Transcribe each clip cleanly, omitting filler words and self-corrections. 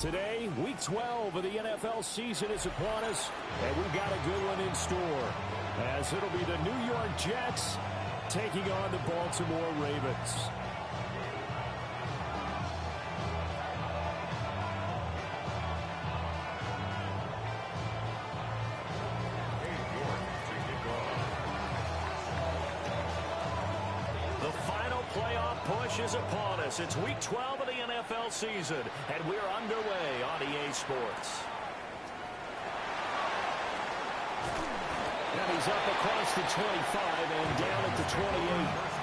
Today, week 12 of the NFL season is upon us, and we've got a good one in store, as it'll be the New York Jets taking on the Baltimore Ravens. The final playoff push is upon us. It's week 12 of the NFL season, and we're underway on EA Sports. And he's up across the 25 and down at the 28.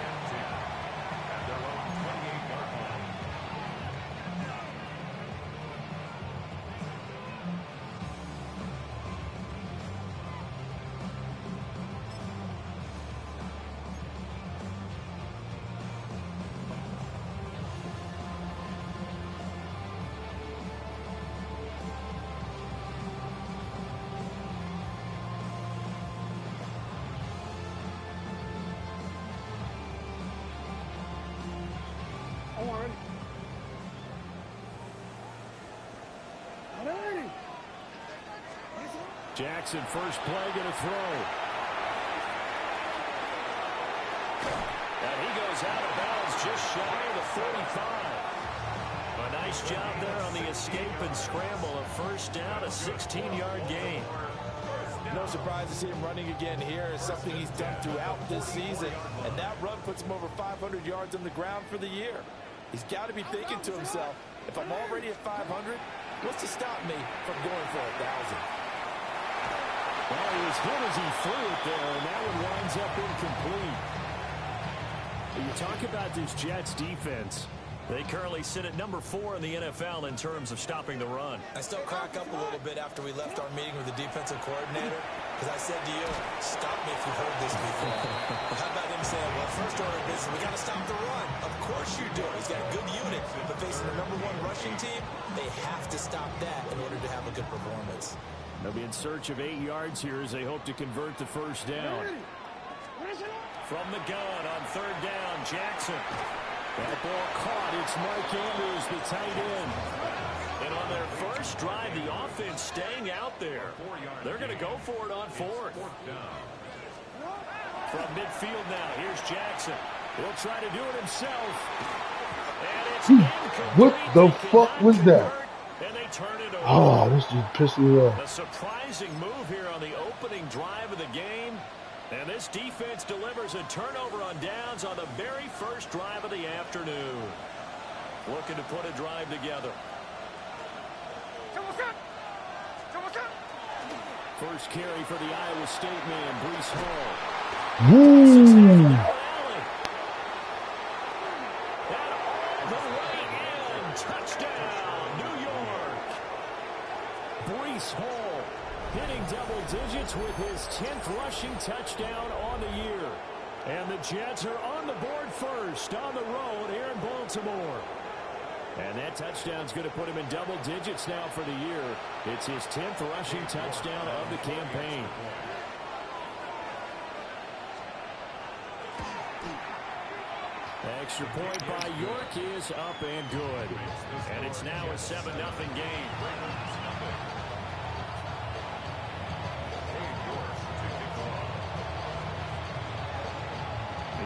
Jackson, first play, going to throw. And he goes out of bounds just shy of the 45. A nice job there on the escape and scramble. A first down, a 16-yard gain. No surprise to see him running again here. It's something he's done throughout this season. And that run puts him over 500 yards on the ground for the year. He's got to be thinking to himself, if I'm already at 500, what's to stop me from going for 1,000? Well, he was hit as he threw it there, and that one winds up incomplete. You talk about this Jets defense. They currently sit at number 4 in the NFL in terms of stopping the run. I still crack up a little bit after we left our meeting with the defensive coordinator, because I said to you, stop me if you've heard this before. How about him saying, well, first order of business, we got to stop the run. Of course you do. He's got a good unit, but facing the number 1 rushing team, they have to stop that in order to have a good performance. They'll be in search of 8 yards here as they hope to convert the first down. From the gun on third down, Jackson. That ball caught. It's Mike Andrews, the tight end. And on their first drive, the offense staying out there. They're going to go for it on fourth. From midfield now, here's Jackson. He'll try to do it himself. And it's incomplete. What the fuck was that? And they turn it over. Oh, this just pissed me off. A surprising move here on the opening drive of the game. And this defense delivers a turnover on downs on the very first drive of the afternoon. Looking to put a drive together. First carry for the Iowa State man, Breece Hall. Woo! Touchdown, New York. Breece Hall hitting double digits with his 10th rushing touchdown on the year. And the Jets are on the board first on the road here in Baltimore. And that touchdown's going to put him in double digits now for the year. It's his 10th rushing touchdown of the campaign. Extra point by York is up and good. And it's now a 7-0 game.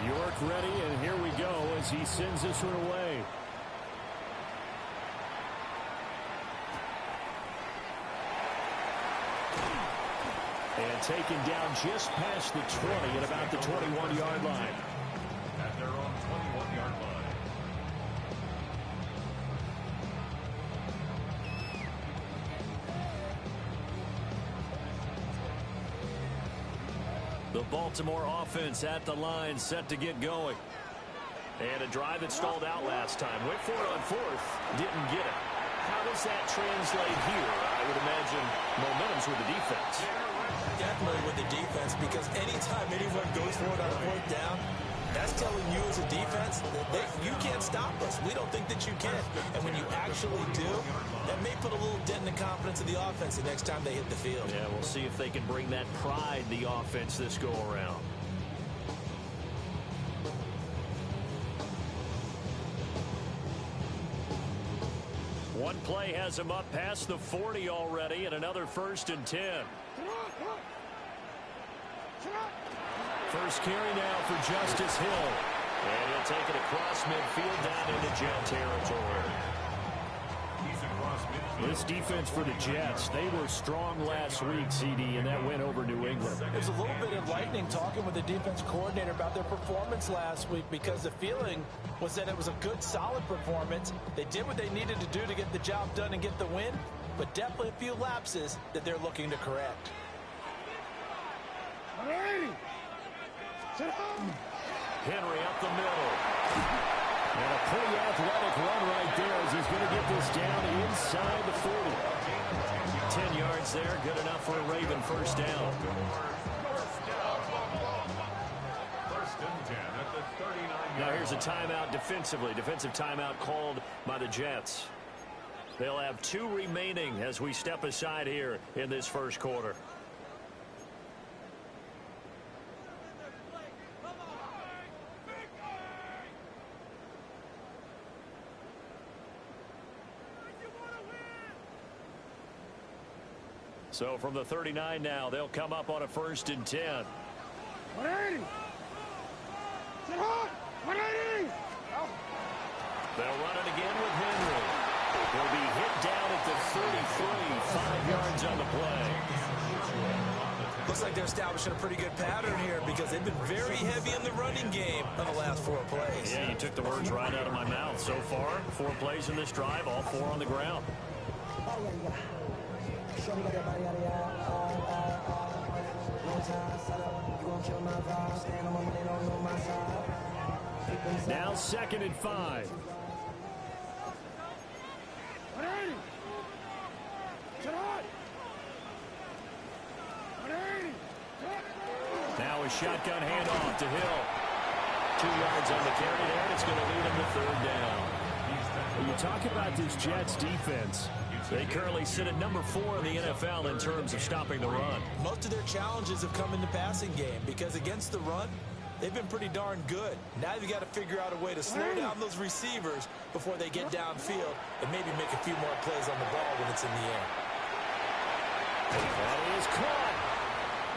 York ready, and here we go as he sends this one away. And taken down just past the 20 at about the 21-yard line. At their own 21-yard line. The Baltimore offense at the line, set to get going. And a drive that stalled out last time. Went for it on fourth, didn't get it. How does that translate here? I would imagine momentum's with the defense. Definitely with the defense, because anytime anyone goes for it on a fourth down, that's telling you as a defense that you can't stop us. We don't think that you can. And when you actually do, that may put a little dent in the confidence of the offense the next time they hit the field. Yeah, we'll see if they can bring that pride, the offense, this go around. Play has him up past the 40 already, and another 1st and 10. First carry now for Justice Hill. And he'll take it across midfield down into Jet territory. This defense for the Jets, they were strong last week, CD, and that win over New England. It was a little bit enlightening talking with the defense coordinator about their performance last week, because the feeling was that it was a good, solid performance. They did what they needed to do to get the job done and get the win, but definitely a few lapses that they're looking to correct. Henry up the middle. And a pretty athletic run right there as he's going to get this down inside the 40. 10 yards there, good enough for a Raven first down. Now here's a timeout defensively. Defensive timeout called by the Jets. They'll have 2 remaining as we step aside here in this first quarter. So from the 39 now, they'll come up on a 1st and 10. 180. They'll run it again with Henry. He'll be hit down at the 33, 5 yards on the play. Looks like they're establishing a pretty good pattern here because they've been very heavy in the running game on the last 4 plays. Yeah, you took the words right out of my mouth. So far, 4 plays in this drive, all 4 on the ground. Now 2nd and 5. Now a shotgun handoff to Hill. 2 yards on the carry there, and it's going to lead him to 3rd down. When you talk about this Jets defense, they currently sit at number 4 in the NFL in terms of stopping the run. Most of their challenges have come in the passing game because against the run, they've been pretty darn good. Now you've got to figure out a way to slow down those receivers before they get downfield and maybe make a few more plays on the ball when it's in the air. That is caught.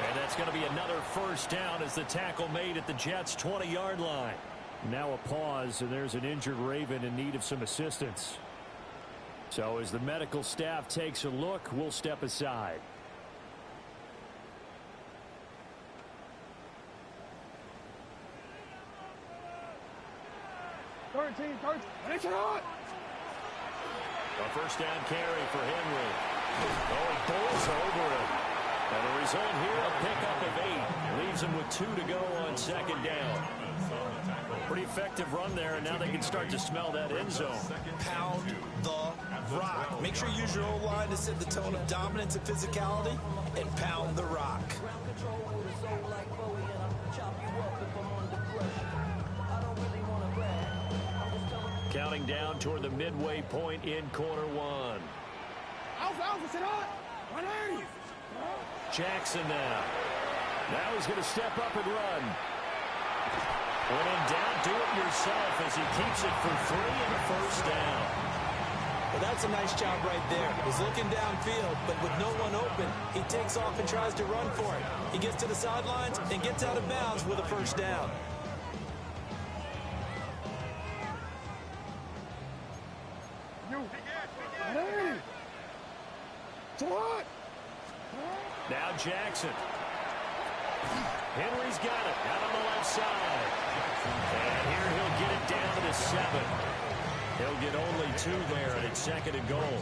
And that's going to be another 1st down as the tackle made at the Jets' 20-yard line. Now a pause, and there's an injured Raven in need of some assistance. So as the medical staff takes a look, we'll step aside. A 1st down carry for Henry. Oh, he bowls over it. And the result here, a pickup of 8. Leaves him with 2 to go on 2nd down. Pretty effective run there, and now they can start to smell that end zone. Pound the rock. Make sure you use your O-line to set the tone of dominance and physicality, and pound the rock. Counting down toward the midway point in quarter 1. Jackson now. Now he's going to step up and run. When in doubt, do it yourself as he keeps it for 3 and a 1st down. Well, that's a nice job right there. He's looking downfield, but with no one open, he takes off and tries to run for it. He gets to the sidelines and gets out of bounds with a 1st down. Now Jackson. Henry's got it out on the left side. And here he'll get it down to the 7. He'll get only 2 there, and it's 2nd and goal.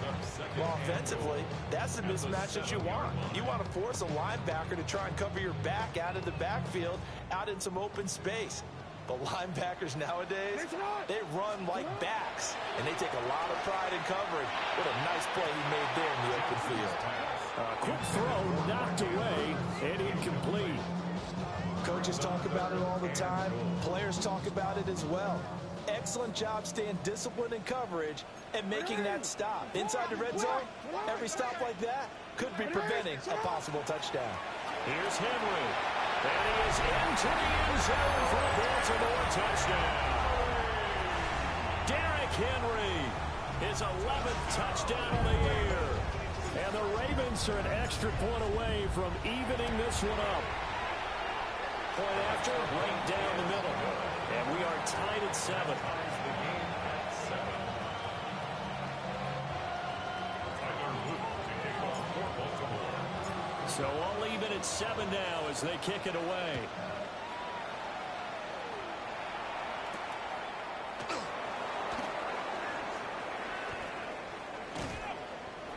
Well, offensively, that's the mismatch that you want. You want to force a linebacker to try and cover your back out of the backfield, out in some open space. But linebackers nowadays, they run like backs, and they take a lot of pride in covering. What a nice play he made there in the open field. Quick throw, knocked away, and incomplete. Coaches talk about it all the time. Players talk about it as well. Excellent job staying disciplined in coverage and making that stop. Inside the red zone, every stop like that could be preventing a possible touchdown. Here's Henry. And he is into the end zone for a Baltimore touchdown. Derrick Henry His 11th touchdown of the year. And the Ravens are an extra point away from evening this one up. Point after, right down the middle. And we are tied at 7. So all even at 7 now as they kick it away.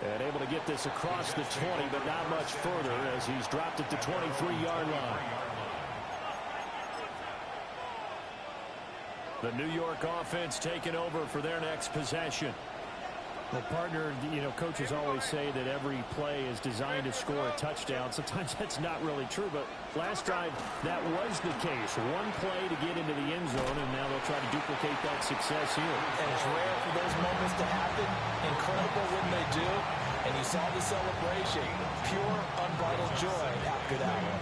And able to get this across the 20, but not much further as he's dropped at the 23-yard line. The New York offense taking over for their next possession. Well, partner, coaches always say that every play is designed to score a touchdown. Sometimes that's not really true, but last drive, that was the case. One play to get into the end zone, and now they'll try to duplicate that success here. And it's rare for those moments to happen. Incredible when they do. And you saw the celebration. Pure, unbridled joy after that one.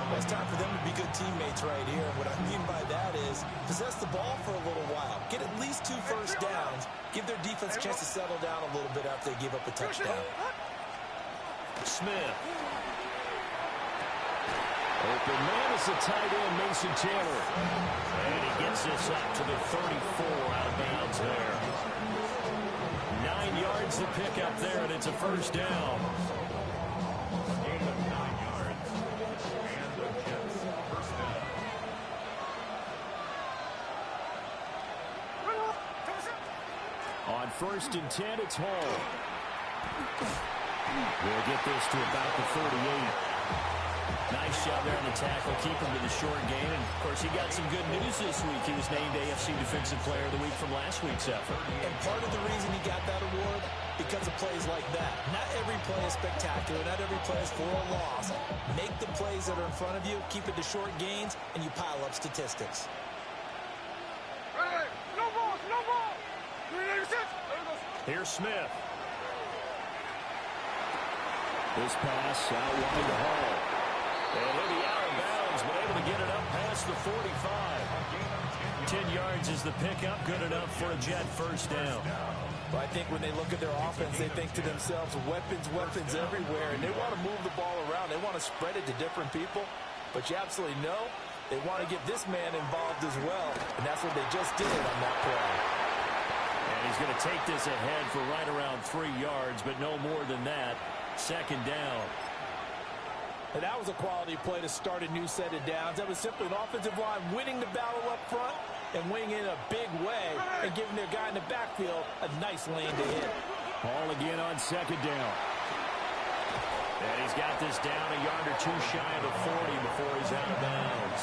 Well, it's time for them to be good teammates right here. And what I mean by that is possess the ball for a little while. Get at least 2 first downs. Give their defense a chance to settle down a little bit after they give up a touchdown. Smith. Open man is the tight end, Mason Taylor. And he gets this up to the 34 out of bounds there. 9 yards to pick up there, and it's a first down. On 1st and 10, it's Hall. We'll get this to about the 48. Nice job there on the tackle. Keep him to the short gain. And, of course, he got some good news this week. He was named AFC Defensive Player of the Week from last week's effort. And part of the reason he got that award, because of plays like that. Not every play is spectacular. Not every play is for a loss. Make the plays that are in front of you, keep it to short gains, and you pile up statistics. No ball, no ball. Here's Smith. This pass out wide to Hall. And he'll be out of bounds, but able to get it up past the 45. 10 yards is the pickup. Good enough for a Jet first down. Well, I think when they look at their offense, they think to themselves, weapons, weapons everywhere. And they want to move the ball around. They want to spread it to different people. But you absolutely know they want to get this man involved as well. And that's what they just did on that play. And he's going to take this ahead for right around 3 yards, but no more than that. Second down. And that was a quality play to start a new set of downs. That was simply an offensive line winning the battle up front and winning in a big way and giving their guy in the backfield a nice lane to hit. Hall again on second down. And he's got this down a yard or two shy of the 40 before he's out of bounds.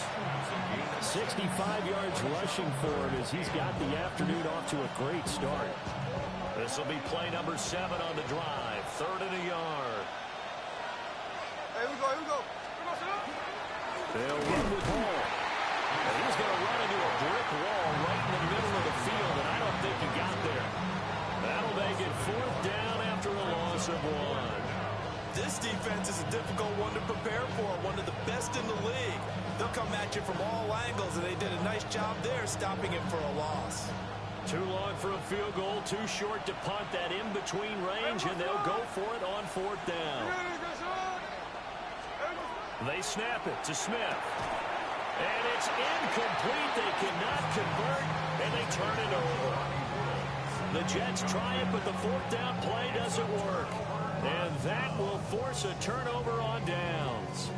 65 yards rushing for him as he's got the afternoon off to a great start. This will be play number 7 on the drive. 3rd and a yard. Here we go. They'll run with Hall. And he's going to run into a brick wall right in the middle of the field, and I don't think he got there. That'll make it 4th down after a loss of 1. This defense is a difficult one to prepare for, one of the best in the league. They'll come at you from all angles, and they did a nice job there stopping him for a loss. Too long for a field goal, too short to punt that in-between range, and they'll go for it on 4th down. They snap it to Smith. And it's incomplete. They cannot convert, and they turn it over. The Jets try it, but the 4th down play doesn't work. And that will force a turnover on downs.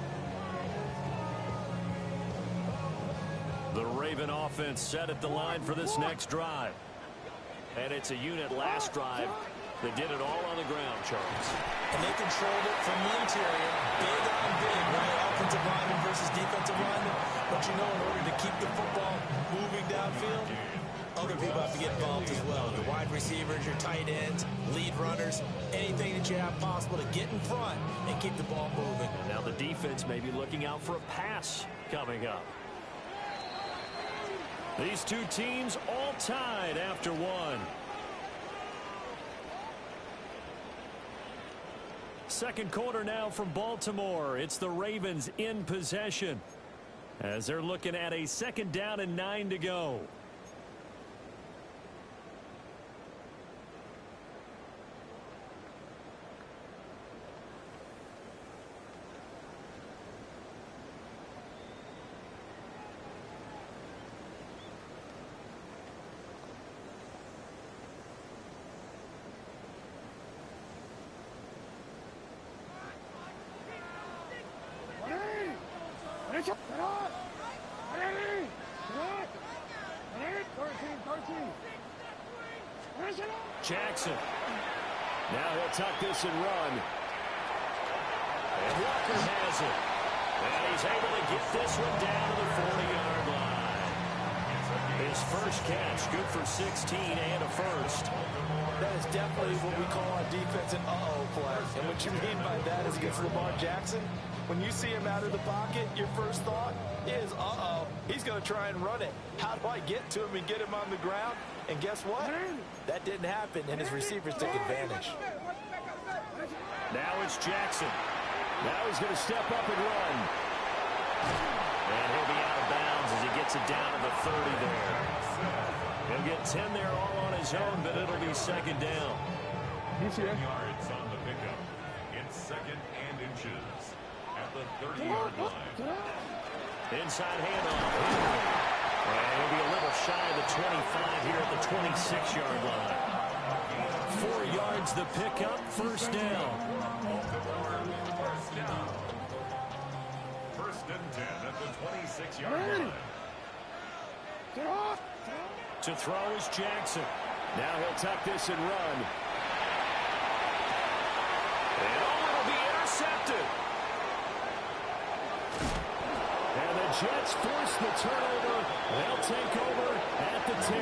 The Raven offense set at the line for this next drive. And it's a unit last drive that did it all on the ground, Charles. And they controlled it from the interior, big on big, right? Offensive lineman versus defensive lineman. But you know, in order to keep the football moving downfield, other people have to get involved as well. Your wide receivers, your tight ends, lead runners, anything that you have possible to get in front and keep the ball moving. And now the defense may be looking out for a pass coming up. These two teams all tied after 1. Second quarter now from Baltimore. It's the Ravens in possession as they're looking at a 2nd down and 9 to go. Jackson. Now he'll tuck this and run. And Walker has it. And he's able to get this one down to the 40-yard line. His first catch, good for 16 and a first. That is definitely what we call on defense an uh-oh play. And what you mean by that is against Lamar Jackson, when you see him out of the pocket, your first thought is, uh-oh, he's going to try and run it. How do I get to him and get him on the ground? And guess what? That didn't happen, and his receivers took advantage. Now it's Jackson. Now he's going to step up and run. And he'll be out of bounds as he gets it down to the 30 there. He'll get 10 there all on his own, but it'll be second down. 10 yards on the pickup. It's second and inches at the 30-yard line. Inside handoff. And he'll be a little shy of the 25 here at the 26-yard line. 4 yards the pickup, first down. First and 10 at the 26-yard line. To throw is Jackson. Now he'll tuck this and run. And it'll be intercepted. And the Jets force the turnover. They'll take over at the 10.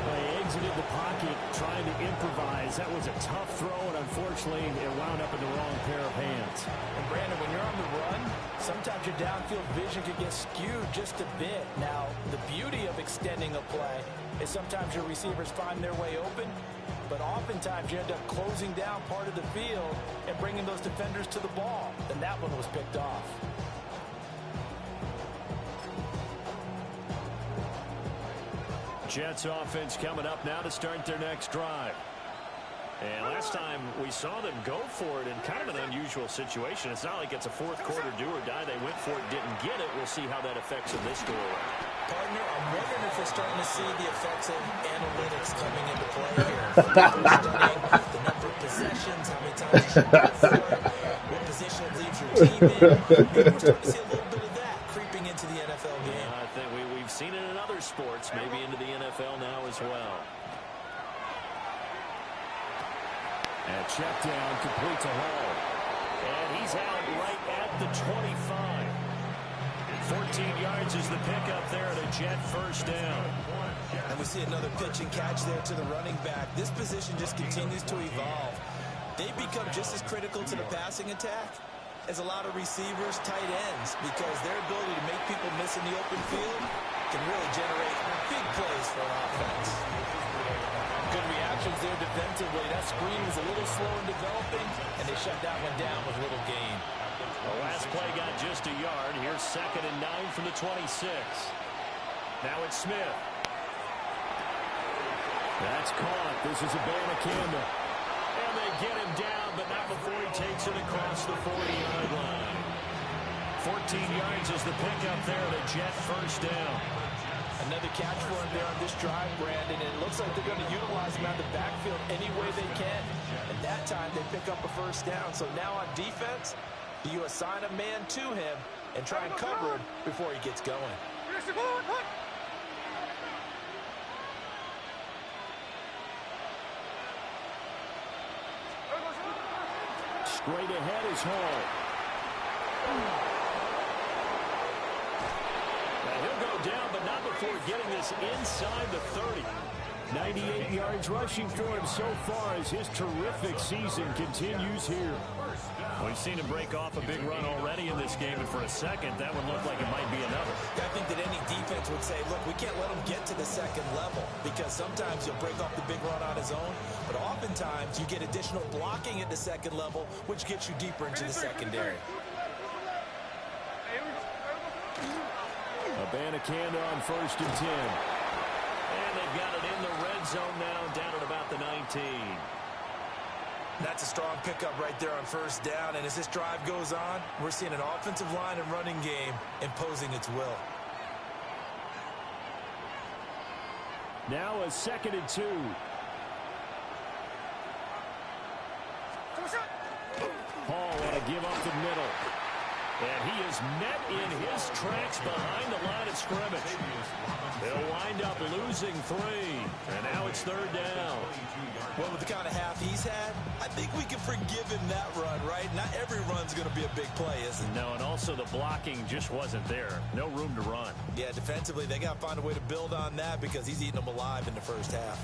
They exited the pocket trying to improvise. That was a tough throw, and unfortunately, it wound up in the wrong pair of hands. And Brandon, when you're on the run, sometimes your downfield vision could get skewed just a bit. Now, the beauty of extending a play is sometimes your receivers find their way open, but oftentimes you end up closing down part of the field and bringing those defenders to the ball. And that one was picked off. Jets offense coming up now to start their next drive. And last time we saw them go for it in kind of an unusual situation. It's not like it's a fourth quarter do or die. They went for it, didn't get it. We'll see how that affects them this go around. Partner, I'm wondering if we're starting to see the effects of analytics coming into play here. Studying the number of possessions, how many times you should go for it, what position it leaves your team in. Maybe we're starting to see a little bit of that creeping into the NFL game. I think we've seen it in other sports, maybe into the NFL now as well. And check down, complete to Hall. And he's out right at the 25. 14 yards is the pickup there at a Jet first down. And we see another pitch and catch there to the running back. This position just continues to evolve. They become just as critical to the passing attack as a lot of receivers, tight ends, because their ability to make people miss in the open field can really generate big plays for an offense. Good reactions there defensively. That screen was a little slow in developing, and they shut that one down with little gain. The last play got just a yard. Here's 2nd and 9 from the 26. Now it's Smith. That's caught. This is a Abanikanda. And they get him down, but not before he takes it across the 40-yard line. 14 yards is the pickup there at a Jet first down. Another catch for him there on this drive, Brandon. And it looks like they're going to utilize him out of the backfield any way they can. And that time they pick up a first down. So now on defense, you assign a man to him and try and cover him before he gets going. Straight ahead is Hall. Now he'll go down, but not before getting this inside the 30. 98 yards rushing for him so far as his terrific season continues here. We've seen him break off a big run already in this game, and for a second, that would look like it might be another. I think that any defense would say, look, we can't let him get to the second level, because sometimes he'll break off the big run on his own, but oftentimes you get additional blocking at the second level, which gets you deeper into the secondary. Abanikanda on 1st and 10. And they've got it in the red zone now, down at about the 19. That's a strong pickup right there on first down, and as this drive goes on, we're seeing an offensive line and running game imposing its will. Now a 2nd and 2. Hall on a They give up the middle. And he is met in his tracks behind the line of scrimmage. They'll wind up losing 3. And now it's 3rd down. Well, with the kind of half he's had, I think we can forgive him that run, right? Not every run's going to be a big play, is it? No, and also the blocking just wasn't there. No room to run. Yeah, defensively, they got to find a way to build on that because he's eating them alive in the first half.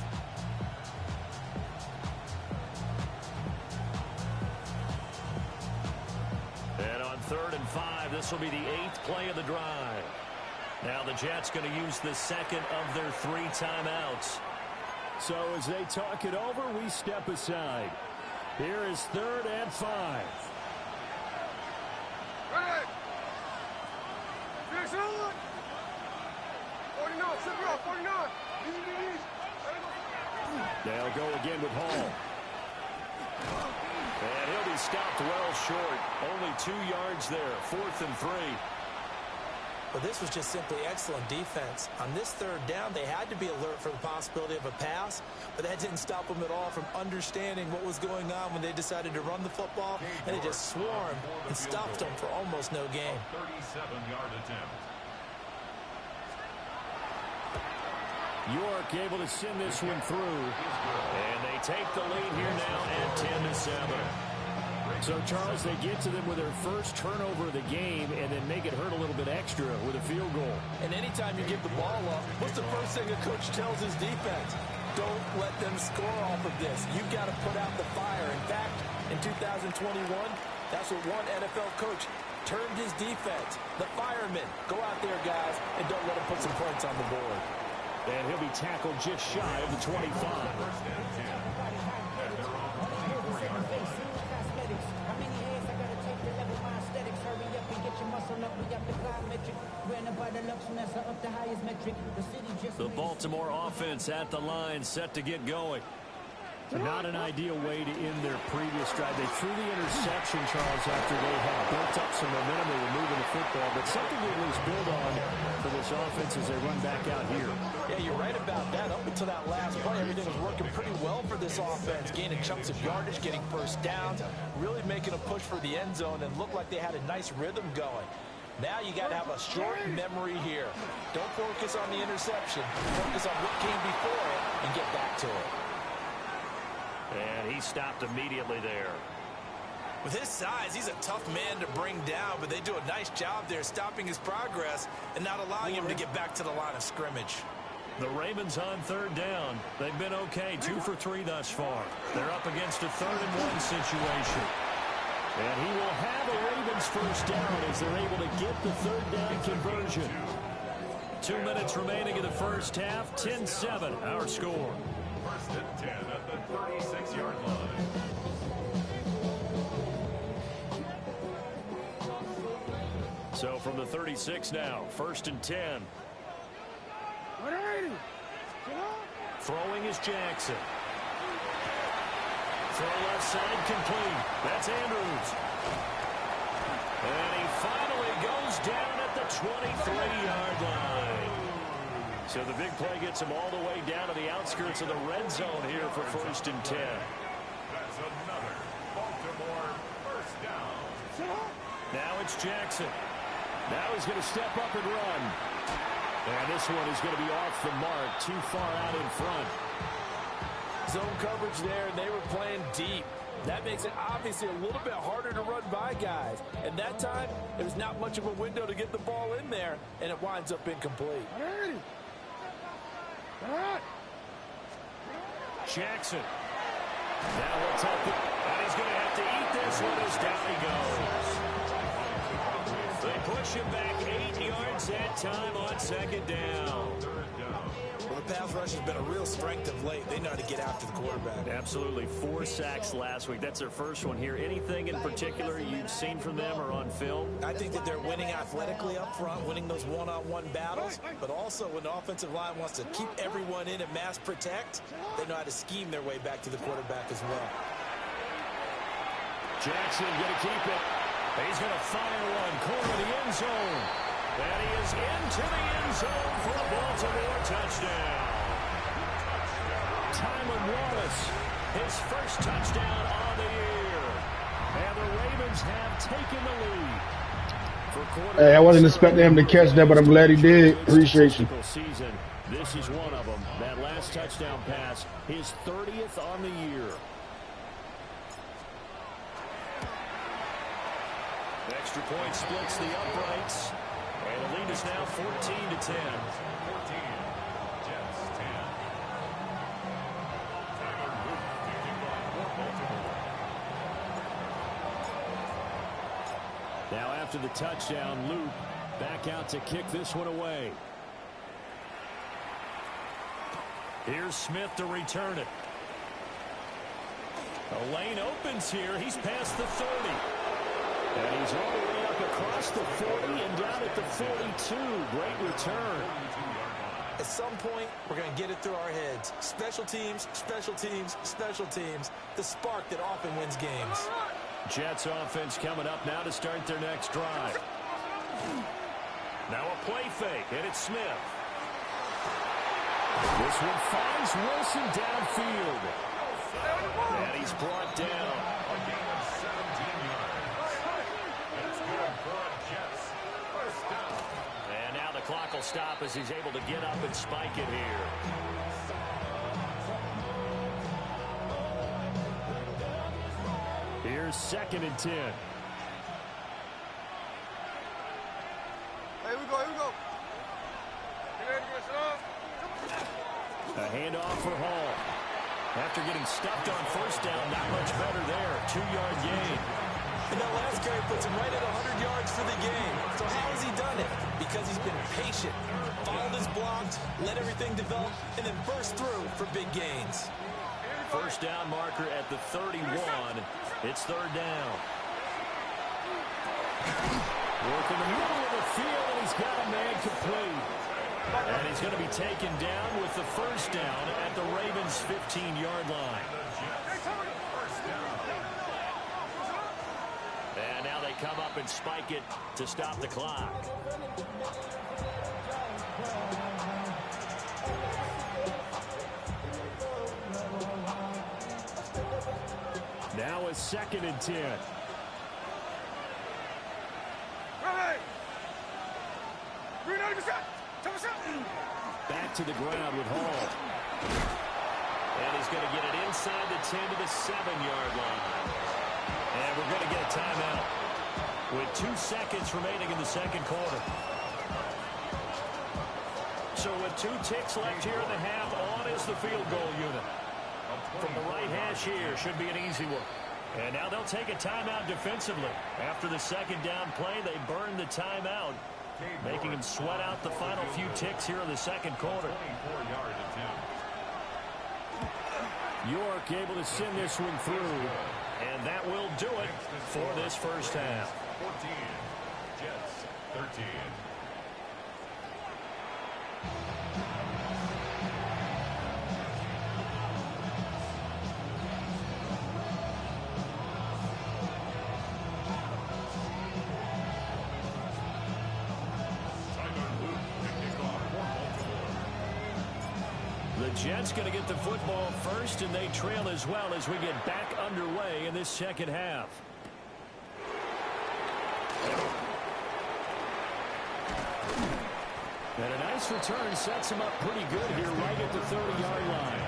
And on 3rd and 5, this will be the 8th play of the drive. Now the Jets going to use the second of their 3 timeouts. So as they talk it over, we step aside. Here is 3rd and 5. Ready. Jackson. 49. Sit me off. 49. Easy. They'll go again with Hall. And he'll be stopped well short. Only 2 yards there. 4th and 3. But this was just simply excellent defense. On this 3rd down, they had to be alert for the possibility of a pass, but that didn't stop them at all from understanding what was going on when they decided to run the football, and they just swarmed and stopped them for almost no gain. 37-yard attempt. York able to send this one through. And they take the lead here now at 10-7. So, Charles, they get to them with their first turnover of the game and then make it hurt a little bit extra with a field goal. And anytime you give the ball up, what's the first thing a coach tells his defense? Don't let them score off of this. You've got to put out the fire. In fact, in 2021, that's what one NFL coach termed his defense. The firemen. Go out there, guys, and don't let them put some points on the board. And he'll be tackled just shy of the 25. The Baltimore offense at the line, set to get going. Not an ideal way to end their previous drive. They threw the interception, Charles, after they had built up some momentum. They were moving the football, but something to at least build on for this offense as they run back out here. Yeah, you're right about that. Up until that last play, everything was working pretty well for this offense, gaining chunks of yardage, getting first downs, really making a push for the end zone, and looked like they had a nice rhythm going. Now you got to have a short memory here. Don't focus on the interception. Focus on what came before it and get back to it. And he stopped immediately there. With his size, he's a tough man to bring down, but they do a nice job there stopping his progress and not allowing him to get back to the line of scrimmage. The Ravens on 3rd down. They've been okay, 2 for 3 thus far. They're up against a 3rd and 1 situation. And he will have a Ravens first down as they're able to get the 3rd down conversion. 2 minutes remaining in the first half, 10-7, our score. 1st and 10 at the 36-yard line. So from the 36 now, 1st and 10. Throwing is Jackson. Throw left side complete. That's Andrews. And he finally goes down at the 23-yard line. So the big play gets him all the way down to the outskirts of the red zone here for 1st and 10. That's another Baltimore first down. Now it's Jackson. Now he's going to step up and run. And this one is going to be off the mark, too far out in front. Zone coverage there, and they were playing deep. That makes it obviously a little bit harder to run by guys. And that time, there was not much of a window to get the ball in there, and it winds up incomplete. Jackson. Now what's up? And he's going to have to eat this one as down he goes. They push him back 8 yards that time on 2nd down. Well, the pass rush has been a real strength of late. They know how to get after the quarterback. Absolutely. 4 sacks last week. That's their first one here. Anything in particular you've seen from them or on film? I think that they're winning athletically up front, winning those one-on-one battles, but also when the offensive line wants to keep everyone in and mass protect, they know how to scheme their way back to the quarterback as well. Jackson going to keep it. He's going to fire one, corner of the end zone. And he is into the end zone for a Baltimore touchdown. Tylan Wallace, his first touchdown on the year. And the Ravens have taken the lead. Hey, I wasn't expecting him to catch that, but I'm glad he did. Appreciate you. Season. This is one of them. That last touchdown pass, his 30th on the year. Extra point splits the uprights. And the lead is now 14-10. 14. Jets 10. Tyler Luke kicking off for Baltimore. Now after the touchdown, Luke back out to kick this one away. Here's Smith to return it. A lane opens here. He's past the 30. And he's all the way up across the 40 and down at the 42. Great return. At some point, we're going to get it through our heads. Special teams, special teams, special teams. The spark that often wins games. Jets offense coming up now to start their next drive. Now a play fake, and it's Smith. This one finds Wilson downfield. And he's brought down. A gain of 17 yards. That's good for a Jets. First down. And now the clock will stop as he's able to get up and spike it here. Here's 2nd and 10. Here we go, here we go. A handoff for Hall. After getting stuffed on first down, not much better there. 2-yard gain. And that last carry puts him right at 100 yards for the game. So how has he done it? Because he's been patient, followed his blocks, let everything develop, and then burst through for big gains. First down marker at the 31. It's 3rd down. Work in the middle of the field, and he's got a man complete. And he's going to be taken down with the first down at the Ravens' 15-yard line. And now they come up and spike it to stop the clock. Now a 2nd and 10. Back to the ground with Hall. And he's going to get it inside the 10 to the 7-yard line. And we're going to get a timeout with 2 seconds remaining in the second quarter. So with 2 ticks left here in the half, on is the field goal unit. From the right hash here, should be an easy one. And now they'll take a timeout defensively. After the second down play, they burn the timeout, making him sweat out the final few ticks here in the second quarter. 24-yard attempt. York able to send this one through, and that will do it for this first half. 14. Jets 13. The Jets going to get the football first, and they trail as well as we get back underway in this second half. And a nice return sets him up pretty good here right at the 30-yard line.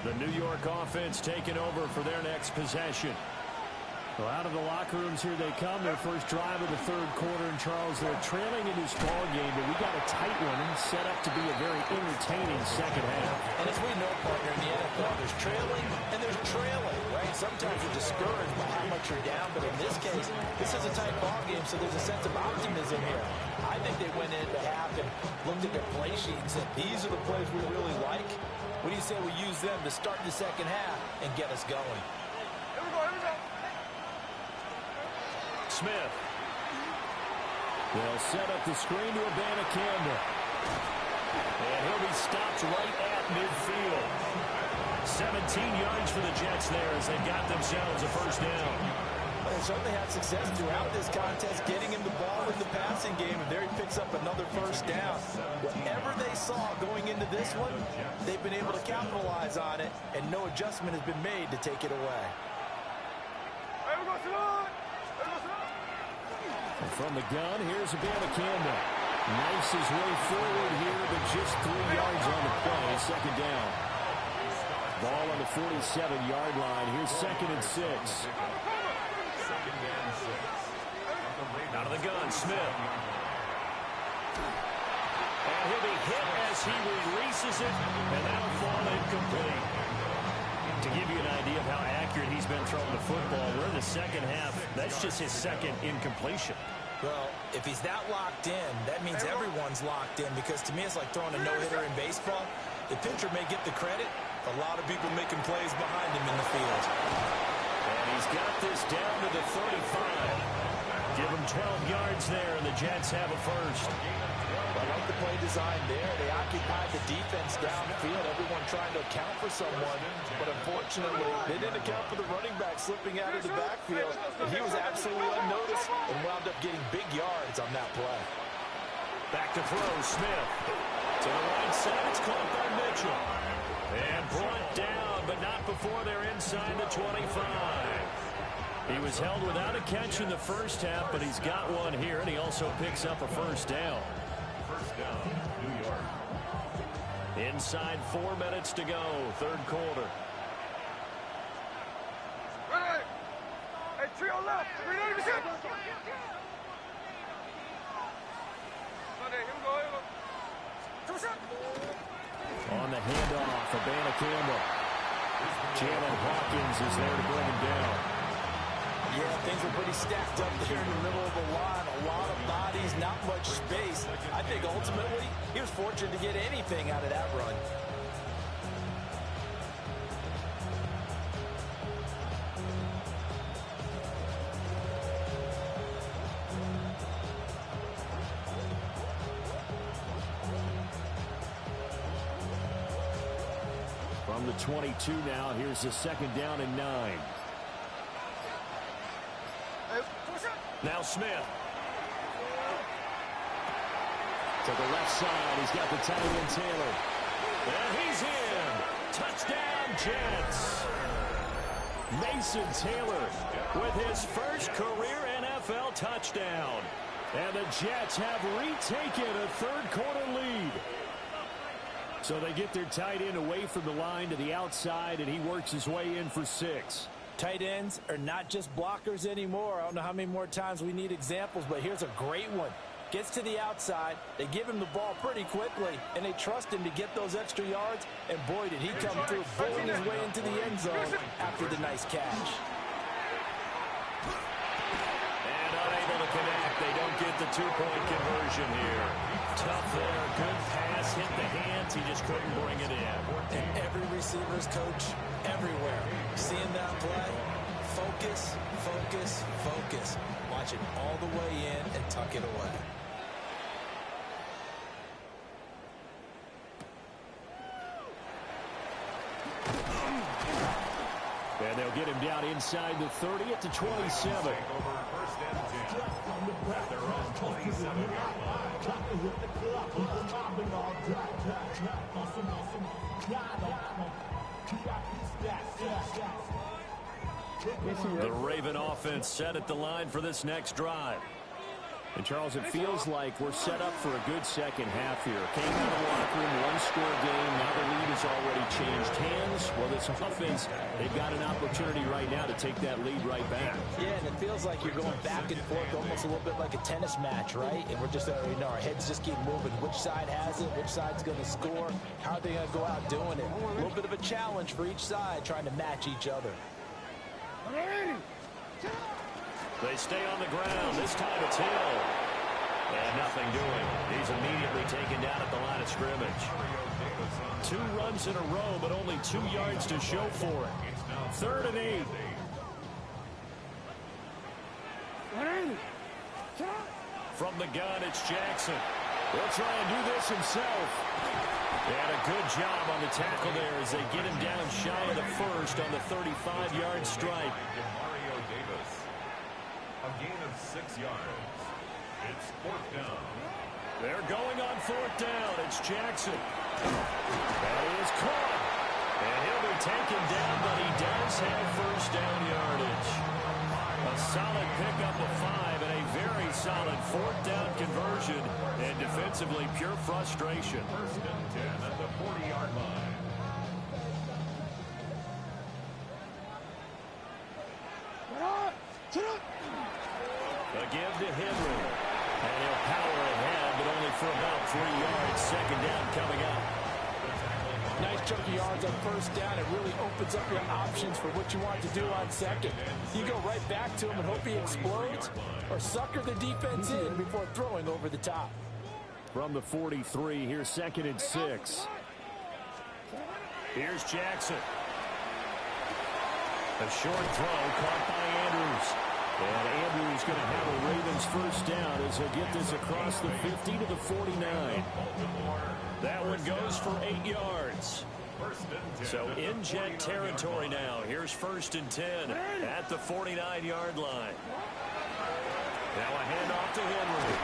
The New York offense taking over for their next possession. Well, out of the locker rooms here they come. Their first drive of the third quarter. And Charles, they're trailing in this ball game, but we got a tight one set up to be a very entertaining second half. And as we know, partner, in the NFL, there's trailing and there's trailing, right? Sometimes you're discouraged by how much you're down, but in this case, this is a tight ball game, so there's a sense of optimism here. I think they went into half and looked at their play sheet and said, these are the plays we really like. What do you say we use them to start the second half and get us going? Here we go, here we go. Smith. They'll set up the screen to Abanikanda. And he'll be stopped right at midfield. 17 yards for the Jets there as they got themselves a first down. They've certainly had success throughout this contest, getting him the ball in the passing game, and there he picks up another first down. Whatever they saw going into this one, they've been able to capitalize on it, and no adjustment has been made to take it away. And from the gun, here's Campbell. Knifes his way forward here, but just 3 yards on the play. Second down. Ball on the 47-yard line. Here's 2nd and 6. Out of the gun, Smith. And he'll be hit as he releases it, and that'll fall incomplete. To give you an idea of how accurate he's been throwing the football, we're in the second half. That's just his 2nd incompletion. Well, if he's that locked in, that means everyone's locked in, because to me it's like throwing a no-hitter in baseball. The pitcher may get the credit, a lot of people making plays behind him in the field. And he's got this down to the 35. Give him 12 yards there, and the Jets have a first. I like the play design there. They occupied the defense downfield, everyone trying to account for someone, but unfortunately, they didn't account for the running back slipping out of the backfield, and he was absolutely unnoticed and wound up getting big yards on that play. Back to throw, Smith. To the right side, it's caught by Mitchell. And brought down, but not before they're inside the 25. He was held without a catch in the first half, but he's got one here, and he also picks up a first down. First down, New York. Inside 4 minutes to go, third quarter. Ready? Hey, trio left. Ready to set. Sunday, here we go, here we go. On the handoff, Campbell. Jalen Hawkins is there to bring him down. Yeah, things were pretty stacked up there in the middle of the line. A lot of bodies, not much space. I think ultimately he was fortunate to get anything out of that run. From the 22 now, here's the 2nd down and 9. Now Smith. To the left side, he's got the tight end Taylor. And he's in. Touchdown, Jets. Mason Taylor with his first career NFL touchdown. And the Jets have retaken a third-quarter lead. So they get their tight end away from the line to the outside, and he works his way in for 6. Tight ends are not just blockers anymore. I don't know how many more times we need examples, but here's a great one. Gets to the outside, they give him the ball pretty quickly, and they trust him to get those extra yards, and boy, did he come through, bowling his way into the end zone after the nice catch. And unable to connect. They don't get the 2-point conversion here. Tough there. Good pass. Hit the hands. He just couldn't bring it in. And every receiver's coach everywhere. Seeing that play, focus, focus, focus. Watch it all the way in and tuck it away. And they'll get him down inside the 30 at the 27. Over first and 10 at their own 27-yard line. The Raven offense set at the line for this next drive. And, Charles, it feels like we're set up for a good second half here. Came out of the locker room, one-score game. Now the lead has already changed hands. Well, this offense, they've got an opportunity right now to take that lead right back. Yeah, and it feels like you're going back and forth almost a little bit like a tennis match, right? And we're just, our heads just keep moving. Which side has it? Which side's going to score? How are they going to go out doing it? A little bit of a challenge for each side trying to match each other. They stay on the ground. This time it's Hill. And nothing doing. He's immediately taken down at the line of scrimmage. 2 runs in a row, but only 2 yards to show for it. 3rd and 8. From the gun, it's Jackson. He'll try and do this himself. And a good job on the tackle there as they get him down shy of the first on the 35-yard strike. A gain of 6 yards. It's 4th down. They're going on 4th down. It's Jackson. That is caught. And he'll be taken down, but he does have 1st down yardage. A solid pickup of 5 and a very solid 4th down conversion. And defensively, pure frustration. 1st and 10 at the 40-yard line. A give to Henry. And he'll power ahead, but only for about 3 yards. 2nd down coming up. Nice chunky yards on 1st down. It really opens up your options for what you want to do on 2nd. You go right back to him and hope he explodes, or sucker the defense in before throwing over the top. From the 43, here's 2nd and 6. Here's Jackson. A short throw caught by Andrews. And Andrews going to have a Ravens 1st down as he'll get this across the 50 to the 49. That one goes for 8 yards. So in Jet territory now. Here's 1st and 10 at the 49-yard line. Now a handoff to Henry.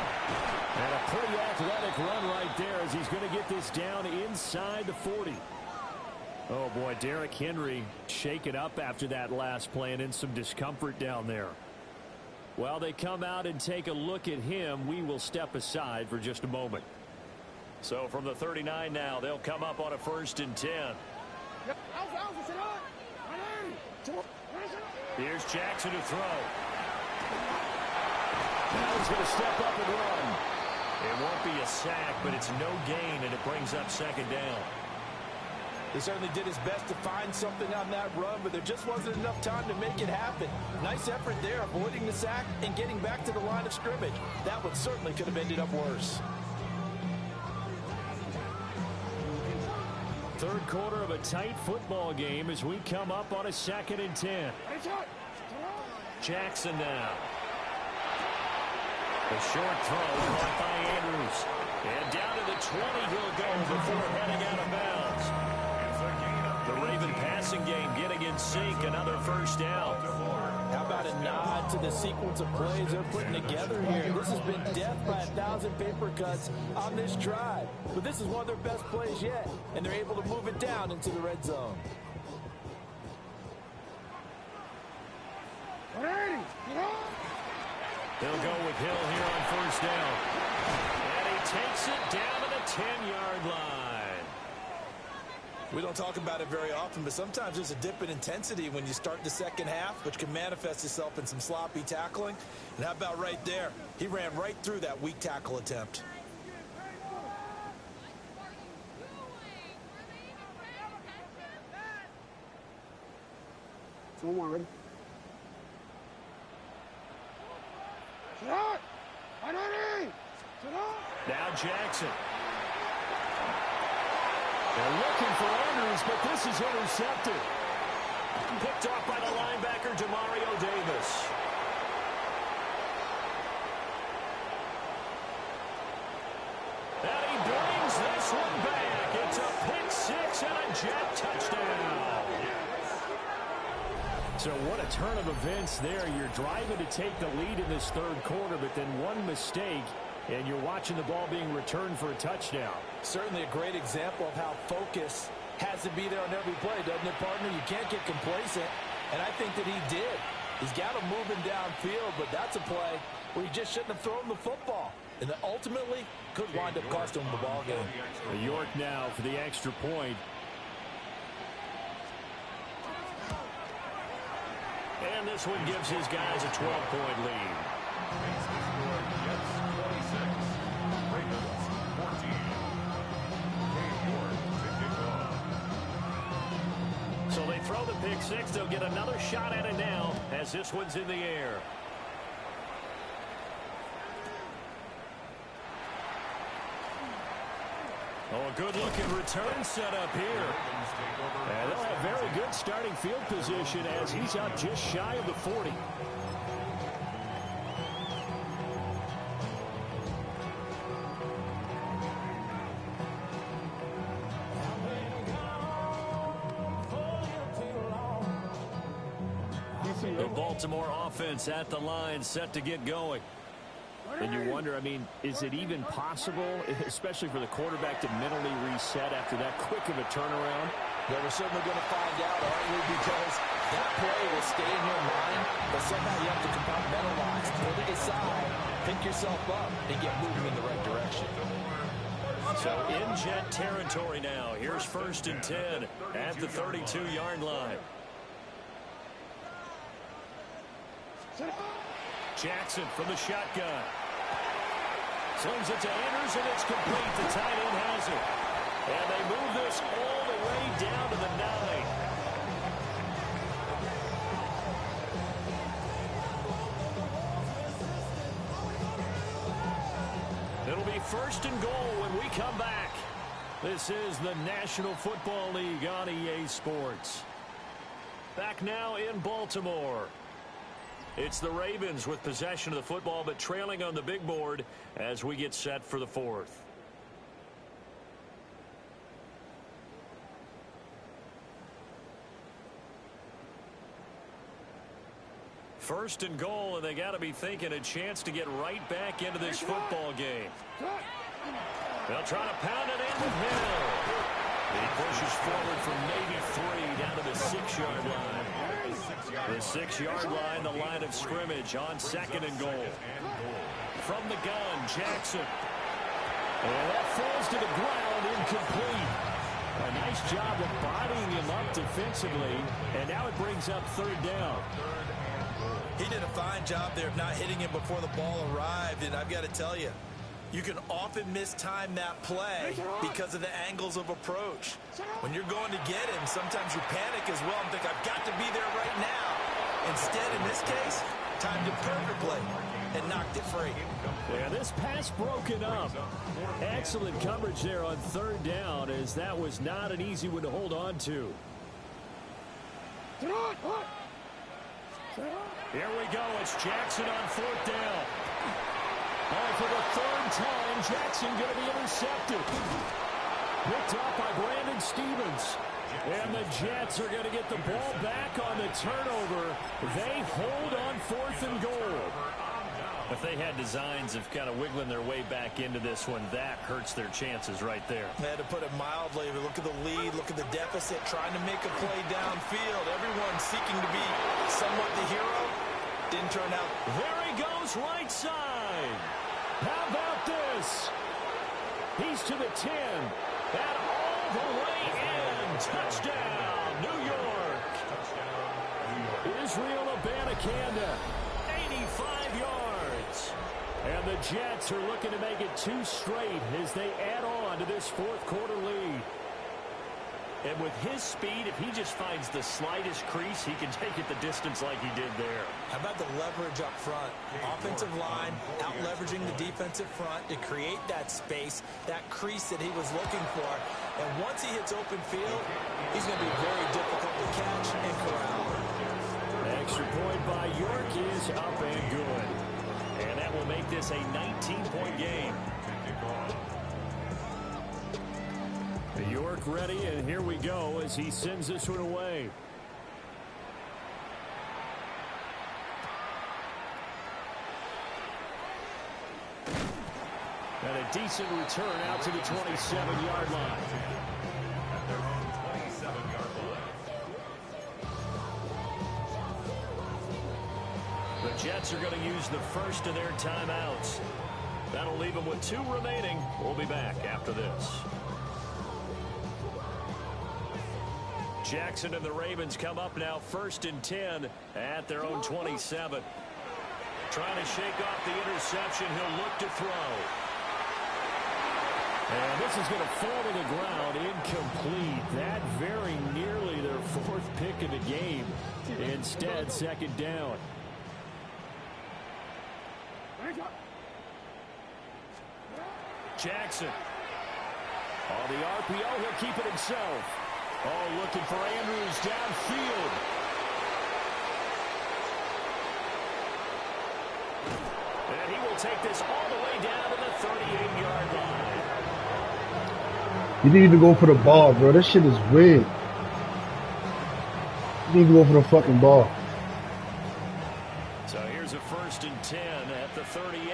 And a pretty athletic run right there as he's going to get this down inside the 40. Oh, boy, Derrick Henry shaken up after that last play and in some discomfort down there. While they come out and take a look at him, we will step aside for just a moment. So from the 39 now, they'll come up on a 1st and 10. Here's Jackson to throw. Now he's going to step up and run. It won't be a sack, but it's no gain, and it brings up 2nd down. He certainly did his best to find something on that run, but there just wasn't enough time to make it happen. Nice effort there, avoiding the sack and getting back to the line of scrimmage. That one certainly could have ended up worse. 3rd quarter of a tight football game as we come up on a 2nd and 10. Jackson now. The short throw caught by Andrews. And down to the 20 he'll go before heading out of bounds. The Raven passing game getting in sync. Another 1st down. How about a nod to the sequence of plays they're putting together here? This has been death by 1,000 paper cuts on this drive. But this is one of their best plays yet, and they're able to move it down into the red zone. They'll go with Hill here on 1st down. And he takes it down to the 10-yard line. We don't talk about it very often, but sometimes there's a dip in intensity when you start the 2nd half, which can manifest itself in some sloppy tackling. And how about right there? He ran right through that weak tackle attempt. Now Jackson. They're looking for Andrews, but this is intercepted. Picked off by the linebacker, Demario Davis. And he brings this one back. It's a pick 6 and a Jet touchdown. So what a turn of events there. You're driving to take the lead in this 3rd quarter, but then one mistake, and you're watching the ball being returned for a touchdown. Certainly a great example of how focus has to be there on every play, doesn't it, partner? You can't get complacent, and I think that he did. He's got him moving downfield, but that's a play where you just shouldn't have thrown the football. And that ultimately could wind up costing him the ball game. York now for the extra point. And this one gives his guys a 12-point lead. So they throw the pick 6. They'll get another shot at it now as this one's in the air. Oh, a good-looking return set up here. And they'll have very good starting field position as he's out just shy of the 40. The Baltimore offense at the line, set to get going. And you wonder, I mean, is it even possible, especially for the quarterback, to mentally reset after that quick of a turnaround? Well, we're certainly going to find out, aren't we? Because that play will stay in your mind, but somehow you have to compartmentalize, put it aside, pick yourself up, and get moving in the right direction. So in Jet territory now. Here's 1st and 10 at the 32-yard line. Jackson from the shotgun. Slings it to Andrews, and it's complete. The tight end has it. And they move this all the way down to the 9. It'll be 1st and goal when we come back. This is the National Football League on EA Sports. Back now in Baltimore. It's the Ravens with possession of the football, but trailing on the big board as we get set for the 4th. First and goal, and they got to be thinking a chance to get right back into this football game. They'll try to pound it in with Hill. He pushes forward from maybe 3 down to the 6-yard line. The 6-yard line, the line of scrimmage on 2nd and goal. From the gun, Jackson. And that falls to the ground, incomplete. A nice job of bodying him up defensively, and now it brings up 3rd down. He did a fine job there of not hitting him before the ball arrived, and I've got to tell you, you can often mistime that play because of the angles of approach. When you're going to get him, sometimes you panic as well and think, I've got to be there right now. Instead, in this case, timed it perfectly and knocked it free. Yeah, this pass broken up. Excellent coverage there on 3rd down, as that was not an easy one to hold on to. Here we go. It's Jackson on 4th down. Oh, for the 3rd time, Jackson going to be intercepted. Picked up by Brandon Stevens. And the Jets are going to get the ball back on the turnover. They hold on 4th and goal. If they had designs of kind of wiggling their way back into this one, that hurts their chances right there. They had to put it mildly. Look at the lead, look at the deficit, trying to make a play downfield. Everyone seeking to be somewhat the hero. Didn't turn out. There he goes, right side. How about this? He's to the 10. And all the way in. Touchdown, New York. Israel Abanikanda, 85 yards. And the Jets are looking to make it 2 straight as they add on to this 4th quarter lead. And with his speed, if he just finds the slightest crease, he can take it the distance like he did there. How about the leverage up front? Offensive line out-leveraging the defensive front to create that space, that crease that he was looking for. And once he hits open field, he's going to be very difficult to catch and corral. Extra point by York is up and good. And that will make this a 19-point game. York ready, and here we go as he sends this one away. And a decent return out to the 27-yard line. The Jets are going to use the first of their timeouts. That'll leave them with 2 remaining. We'll be back after this. Jackson and the Ravens come up now 1st and 10 at their own 27. Trying to shake off the interception. He'll look to throw. And this is going to fall to the ground incomplete. That very nearly their 4th pick of the game. Instead, 2nd down. Jackson. On the RPO, he'll keep it himself. Oh, looking for Andrews downfield. And he will take this all the way down to the 38-yard line. You didn't even go for the ball, bro. That shit is weird. You didn't even go for the fucking ball. first and 10 at the 38.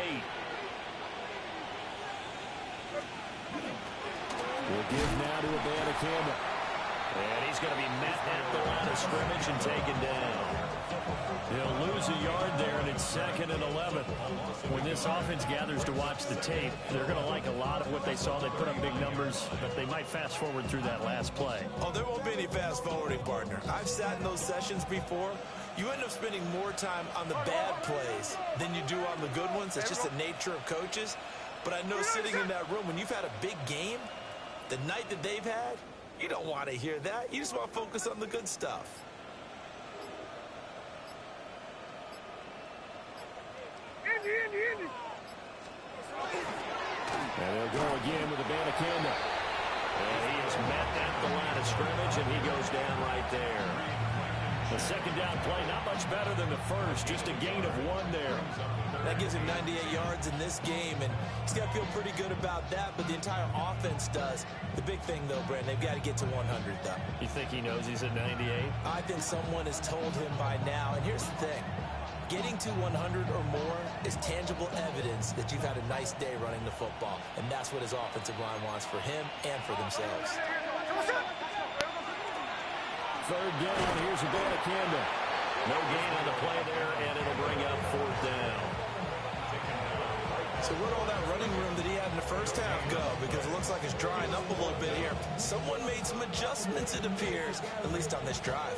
We'll give now to Abanikanda. And he's going to be met at the line of scrimmage and taken down. He'll lose a yard there, and it's 2nd and 11. When this offense gathers to watch the tape, they're going to like a lot of what they saw. They put up big numbers, but they might fast forward through that last play. Oh, there won't be any fast forwarding, partner. I've sat in those sessions before. You end up spending more time on the bad plays than you do on the good ones. It's just the nature of coaches. But I know sitting in that room, when you've had a big game, the night that they've had, you don't want to hear that. You just want to focus on the good stuff. And they'll go again with Abanikanda. And he is met at the line of scrimmage, and he goes down right there. The second down play, not much better than the first, just a gain of 1 there. That gives him 98 yards in this game, and he's got to feel pretty good about that, but the entire offense does. The big thing, though, Brent, they've got to get to 100, though. You think he knows he's at 98? I think someone has told him by now, and here's the thing. Getting to 100 or more is tangible evidence that you've had a nice day running the football, and that's what his offensive line wants for him and for themselves. Third down, here's Abanikanda. No gain on the play there, and it'll bring up 4th down. So where'd all that running room that he had in the first half go? Because it looks like it's drying up a little bit here. Someone made some adjustments, it appears, at least on this drive.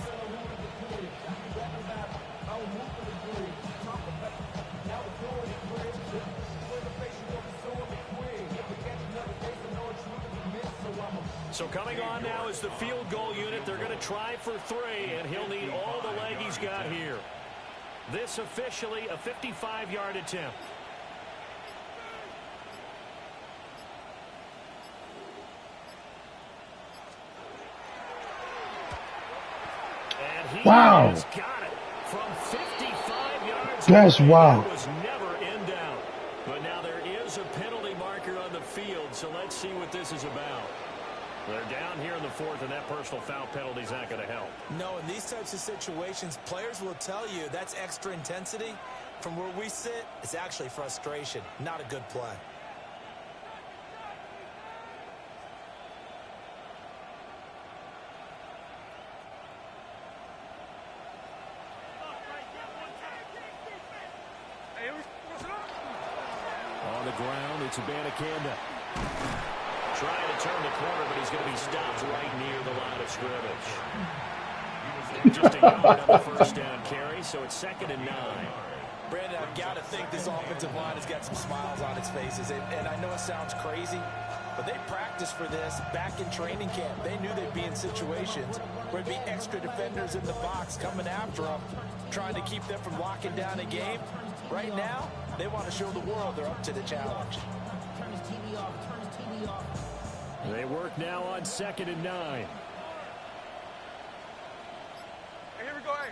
So coming on now is the field goal unit. They're going to try for 3, and he'll need all the leg he's got here. This officially a 55-yard attempt. And he has got it from 55 yards. That's wow. It was never in doubt. But now there is a penalty marker on the field, so let's see what this is about. They're down here in the 4th, and that personal foul penalty is not going to help. No, in these types of situations, players will tell you that's extra intensity. From where we sit, it's actually frustration, not a good play. On the ground, it's Abanikanda. Trying to turn the corner, but he's going to be stopped right near the line of scrimmage. Just a yard on the first down carry, so it's 2nd and 9. Brandon, I've got to think this offensive line has got some smiles on its faces. And I know it sounds crazy, but they practiced for this back in training camp. They knew they'd be in situations where there'd be extra defenders in the box coming after them, trying to keep them from locking down a game. Right now, they want to show the world they're up to the challenge. They work now on 2nd and 9. Hey, here we go, hey.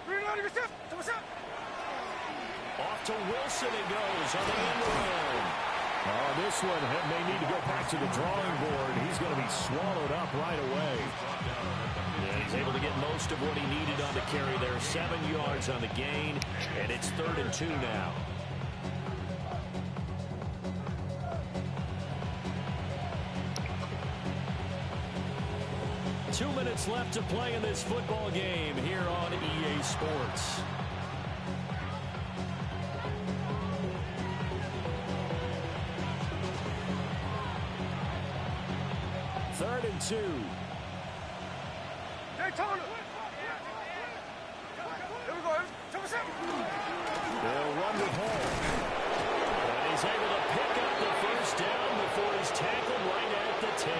Reload yourself. What's up? Off to Wilson it goes on the end around. Oh, this one may need to go back to the drawing board. He's going to be swallowed up right away. Yeah, he's able to get most of what he needed on the carry there. 7 yards on the gain, and it's 3rd and 2 now. Two minutes left to play in this football game here on EA Sports. Third and 2. Daytona. Here we go. What's up? They'll run with Hall. And he's able to pick up the first down before he's tackled right at the 10.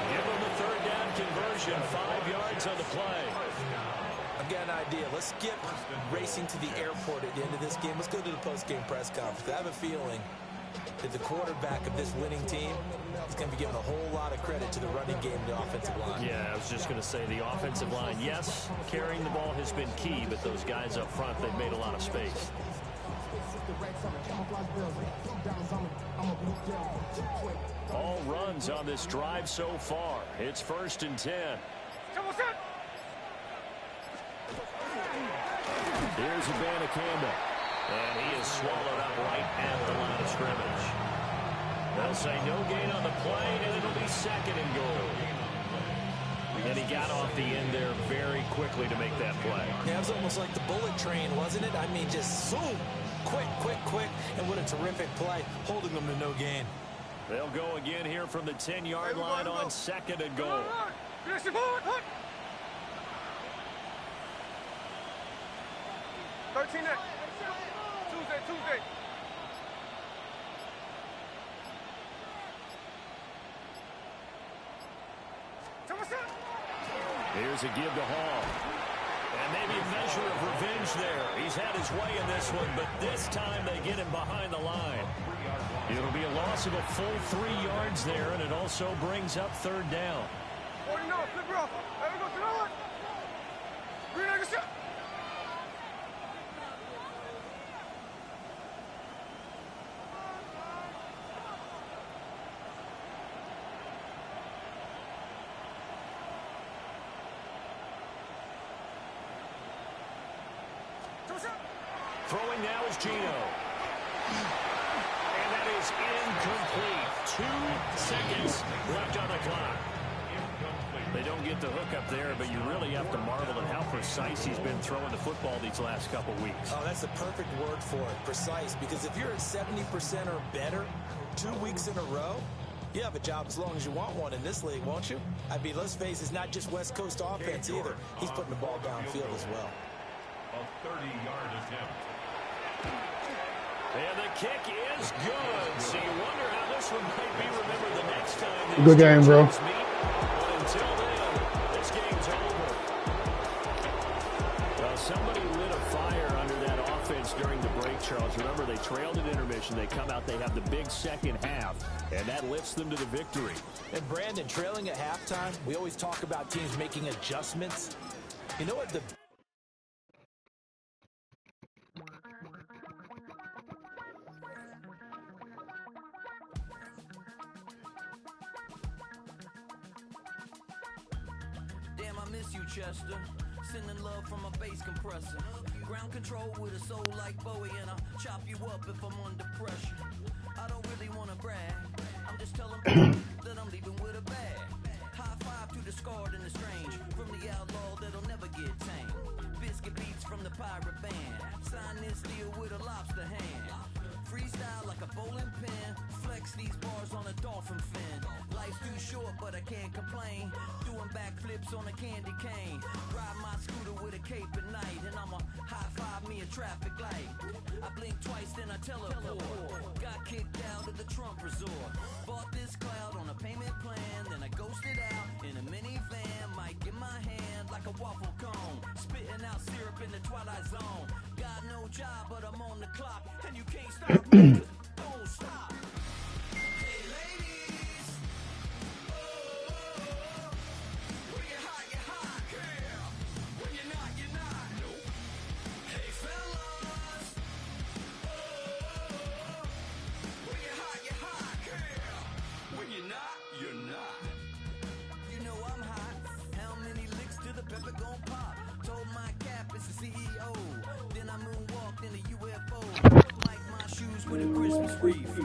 Give him the 3rd down conversion, 5 yards on the play. I've got an idea. Let's skip racing to the airport at the end of this game. Let's go to the post-game press conference. I have a feeling that the quarterback of this winning team is going to be given a whole lot of credit to the running game and the offensive line. Yeah, I was just going to say the offensive line, yes, carrying the ball has been key, but those guys up front, they've made a lot of space. All runs on this drive so far. It's 1st and 10. What's up? Here's Campbell. And he is swallowed up right at the line of scrimmage. They'll say no gain on the play, and it'll be second and goal. And he got off the end there very quickly to make that play. Yeah, it was almost like the bullet train, wasn't it? I mean, just zoom. Quick. And what a terrific play, holding them to no gain. They'll go again here from the 10-yard line on second and goal. 13 next. Tuesday. Here's a give to Hall. And maybe a measure of revenge there. He's had his way in this one, but this time they get him behind the line. It'll be a loss of a full 3 yards there, and it also brings up third down. 49, flip her off. Let me go to the line. Green on your shot. Throwing now is Gino. And that is incomplete. 2 seconds left on the clock. They don't get the hook up there, but you really have to marvel at how precise he's been throwing the football these last couple weeks. Oh, that's the perfect word for it, precise, because if you're at 70% or better 2 weeks in a row, you have a job as long as you want one in this league, won't you? I mean, let's face it, it's not just West Coast offense either. He's putting the ball downfield as well. A 30-yard attempt. And the kick is good. So you wonder how this one might be remembered the next time. Good game, bro. But until then, this game's over. Well, somebody lit a fire under that offense during the break, Charles. Remember, they trailed at intermission. They come out, they have the big second half, and that lifts them to the victory. And Brandon, trailing at halftime, we always talk about teams making adjustments. You know what the... Chester, sending love from a bass compressor. Ground control with a soul like Bowie, and I'll chop you up if I'm under pressure. I don't really want to brag, I'm just telling people that I'm leaving with a bag. High five to the scarred and the strange, from the outlaw that'll never get tamed. Biscuit beats from the pirate band, sign this deal with a lobster hand. Freestyle like a bowling pin, flex these bars on a dolphin fin. Life's too short, but I can't complain. Doing backflips on a candy cane. Ride my scooter with a cape at night, and I'ma high five me a traffic light. I blink twice, then I teleport. Got kicked out of the Trump resort. Bought this cloud on a payment plan, then I ghosted out in a minivan. Mic in my hand like a waffle cone, spitting out syrup in the twilight zone. Got no job, but I'm on the clock, and you can't stop me. Don't stop. Hey ladies, when you're hot, girl. When you're not, nope. Hey fellas, when you're hot, girl. When you're not. You know I'm hot. How many licks till the pepper gon' pop? Told my cap it's the CEO. Then I moonwalked in a UFO. Like my shoes with a Christmas wreath.